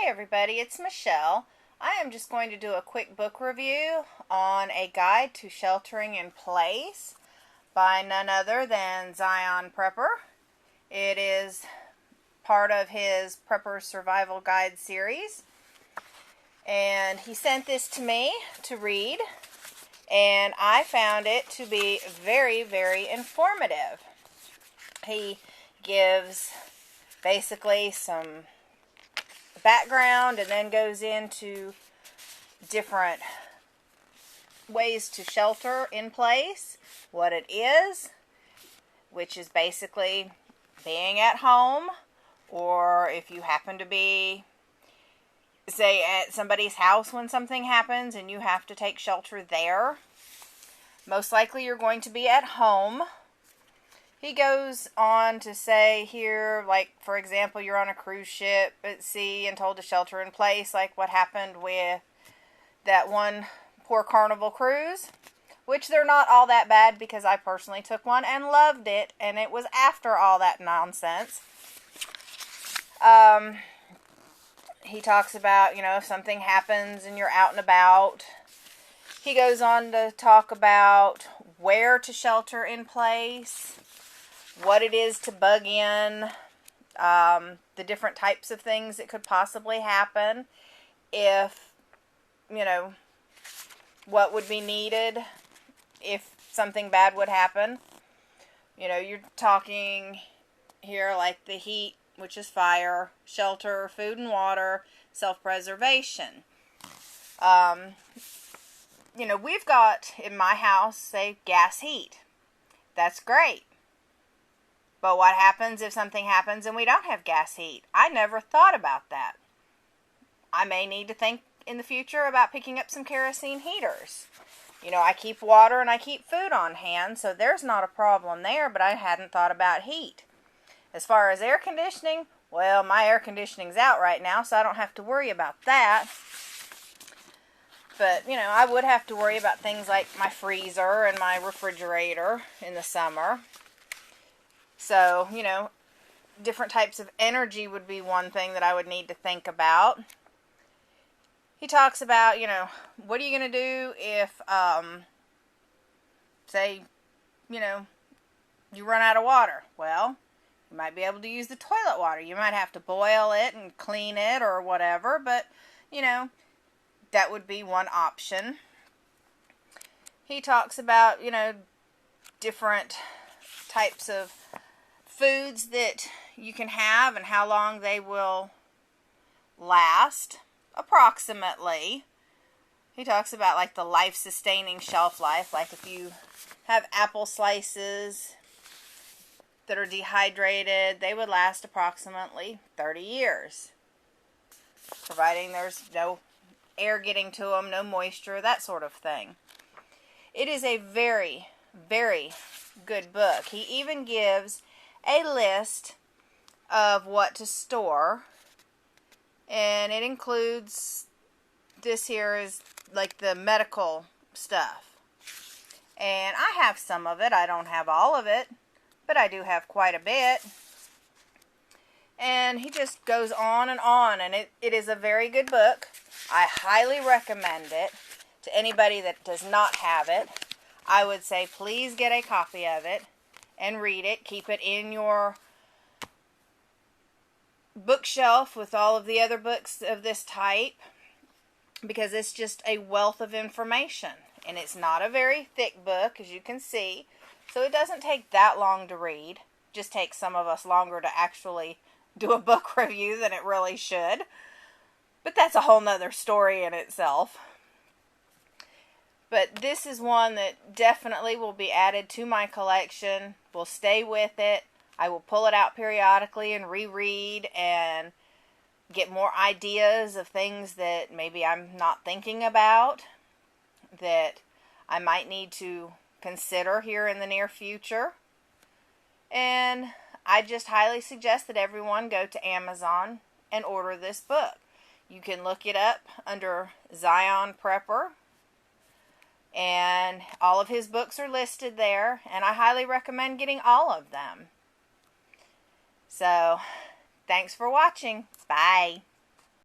everybody, it's Michelle. I am just going to do a quick book review on A Guide to Sheltering in Place by none other than Zion Prepper. It is part of his Prepper Survival Guide series. And he sent this to me to read, and I found it to be very, very informative. He gives basically some background and then goes into different ways to shelter in place, what it is, which is basically being at home, or if you happen to be, say, at somebody's house when something happens and you have to take shelter there. Most likely you're going to be at home. He goes on to say here, like, for example, you're on a cruise ship at sea and told to shelter in place, like what happened with that one poor Carnival cruise, which they're not all that bad because I personally took one and loved it, and it was after all that nonsense. He talks about, if something happens and you're out and about. He goes on to talk about where to shelter in place, what it is to bug in, the different types of things that could possibly happen, if, what would be needed if something bad would happen. You're talking here like the heat, which is fire, shelter, food and water, self-preservation. We've got, in my house, say, gas heat. That's great. But what happens if something happens and we don't have gas heat? I never thought about that. I may need to think in the future about picking up some kerosene heaters. I keep water and I keep food on hand, so there's not a problem there, but I hadn't thought about heat. As far as air conditioning, well, my air conditioning's out right now, so I don't have to worry about that. But, I would have to worry about things like my freezer and my refrigerator in the summer. So, different types of energy would be one thing that I would need to think about. He talks about, what are you going to do if, say, you run out of water? Well, you might be able to use the toilet water. You might have to boil it and clean it or whatever, but, that would be one option. He talks about, different types of foods that you can have and how long they will last, approximately. He talks about like the life-sustaining shelf life, like if you have apple slices that are dehydrated, they would last approximately 30 years, providing there's no air getting to them, no moisture, that sort of thing. It is a very, very good book. He even gives a list of what to store, and it includes, this here is like the medical stuff, and I have some of it. I don't have all of it, but I do have quite a bit. And he just goes on, and it is a very good book. I highly recommend it to anybody that does not have it. I would say please get a copy of it and read it. Keep it in your bookshelf with all of the other books of this type, because it's just a wealth of information. And it's not a very thick book, as you can see, so it doesn't take that long to read. It just takes some of us longer to actually do a book review than it really should. But that's a whole nother story in itself. But this is one that definitely will be added to my collection. Will stay with it. I will pull it out periodically and reread and get more ideas of things that maybe I'm not thinking about, that I might need to consider here in the near future. And I just highly suggest that everyone go to Amazon and order this book. You can look it up under Zion Prepper, and all of his books are listed there, and I highly recommend getting all of them. So, thanks for watching. Bye.